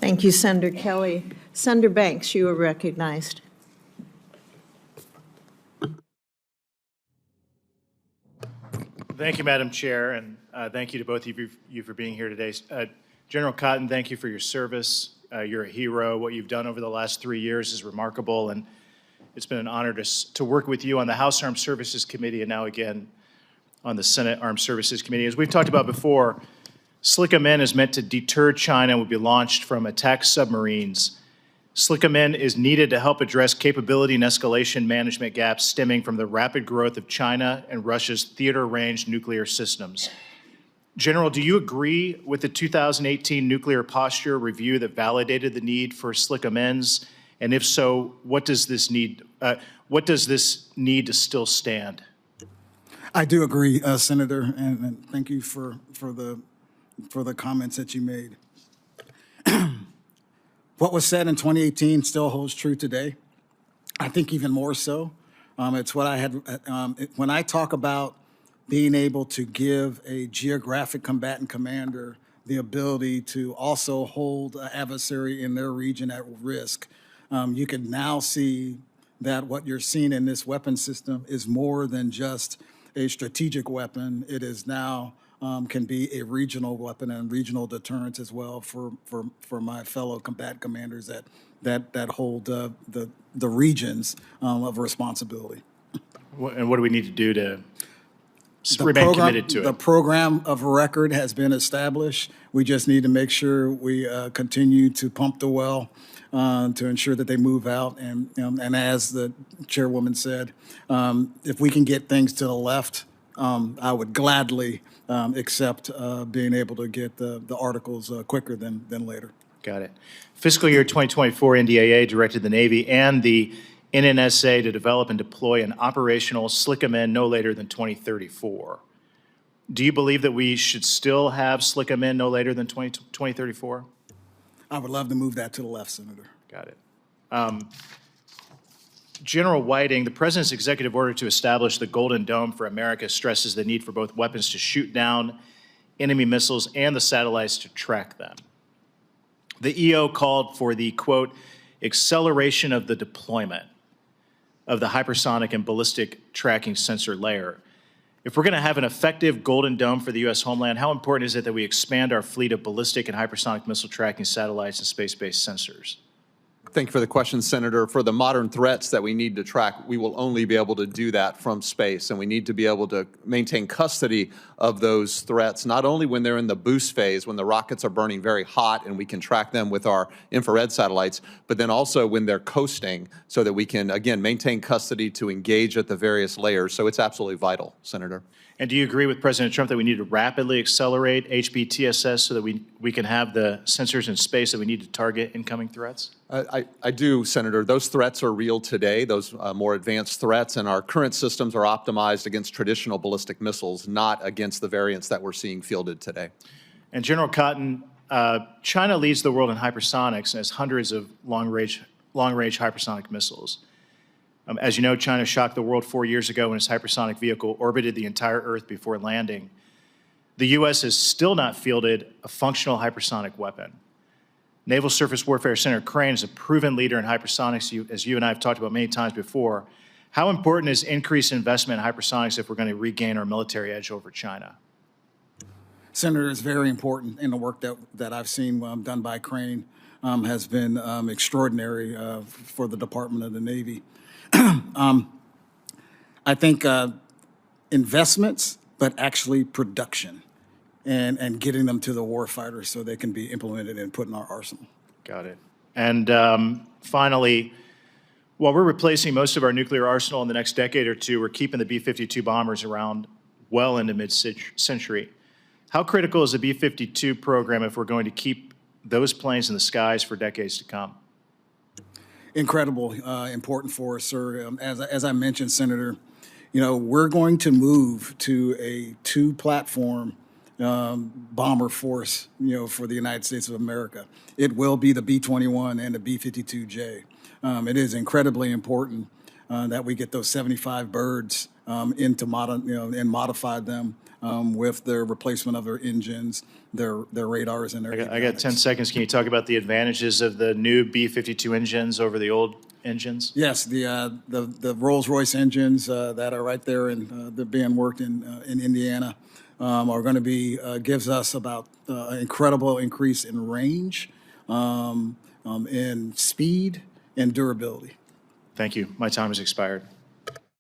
Thank you, Senator Kelly. Senator Banks, you are recognized. Thank you, Madam Chair, and thank you to both of you for being here today. General Cotton, thank you for your service. You're a hero. What you've done over the last 3 years is remarkable, and it's been an honor to work with you on the House Armed Services Committee and now again on the Senate Armed Services Committee. As we've talked about before, SLCM-N is meant to deter China and will be launched from attack submarines. SLCM-N is needed to help address capability and escalation management gaps stemming from the rapid growth of China and Russia's theater-range nuclear systems. General, do you agree with the 2018 Nuclear Posture Review that validated the need for SLCM-Ns? And if so, what does this need to still stand? I do agree, Senator, and thank you for the comments that you made. What was said in 2018 still holds true today. I think even more so. It's what I had, when I talk about being able to give a geographic combatant commander the ability to also hold an adversary in their region at risk, you can now see that what you're seeing in this weapon system is more than just a strategic weapon. It is now can be a regional weapon and regional deterrence as well for my fellow combatant commanders that hold the regions of responsibility. And what do we need to do to remain committed to it? The program of record has been established. We just need to make sure we continue to pump the well to ensure that they move out. And as the chairwoman said, if we can get things to the left, I would gladly accept being able to get the articles quicker than later. Got it. Fiscal year 2024 NDAA directed the Navy and the NNSA to develop and deploy an operational SLCM-N no later than 2034. Do you believe that we should still have SLCM-N no later than 2034? I would love to move that to the left, Senator. Got it. General Whiting, the President's executive order to establish the Golden Dome for America stresses the need for both weapons to shoot down enemy missiles and the satellites to track them. The EO called for the, quote, acceleration of the deployment of the hypersonic and ballistic tracking sensor layer. If we're going to have an effective Golden Dome for the U.S. homeland, how important is it that we expand our fleet of ballistic and hypersonic missile tracking satellites and space-based sensors? Thank you for the question, Senator. For the modern threats that we need to track, we will only be able to do that from space, and we need to be able to maintain custody of those threats, not only when they're in the boost phase, when the rockets are burning very hot and we can track them with our infrared satellites, but then also when they're coasting so that we can, again, maintain custody to engage at the various layers. So it's absolutely vital, Senator. And do you agree with President Trump that we need to rapidly accelerate HBTSS so that we can have the sensors in space that we need to target incoming threats? I do, Senator. Those threats are real today, those more advanced threats, and our current systems are optimized against traditional ballistic missiles, not against the variants that we're seeing fielded today. And General Cotton, China leads the world in hypersonics and has hundreds of long-range hypersonic missiles. As you know, China shocked the world 4 years ago when its hypersonic vehicle orbited the entire Earth before landing. The U.S. has still not fielded a functional hypersonic weapon. Naval Surface Warfare Senator Crane is a proven leader in hypersonics, as you and I have talked about many times before. How important is increased investment in hypersonics if we're going to regain our military edge over China? Senator, it's very important, and the work that I've seen done by Crane has been extraordinary for the Department of the Navy. I think investments, but actually production and getting them to the warfighter so they can be implemented and put in our arsenal. Got it. And finally, while we're replacing most of our nuclear arsenal in the next decade or two, we're keeping the B-52 bombers around well into mid-century. How critical is the B-52 program if we're going to keep those planes in the skies for decades to come? Incredible, important for us, sir. As I mentioned, Senator, we're going to move to a two-platform bomber force, for the United States of America. It will be the B-21 and the B-52J. It is incredibly important that we get those 75 birds into modern, and modified them with their replacement of their engines, their radars, and their I got 10 avionics. seconds. Can you talk about the advantages of the new B-52 engines over the old engines? Yes, the Rolls-Royce engines that are right there and they're being worked in Indiana are going to be gives us about incredible increase in range, in speed, and durability. Thank you. My time has expired.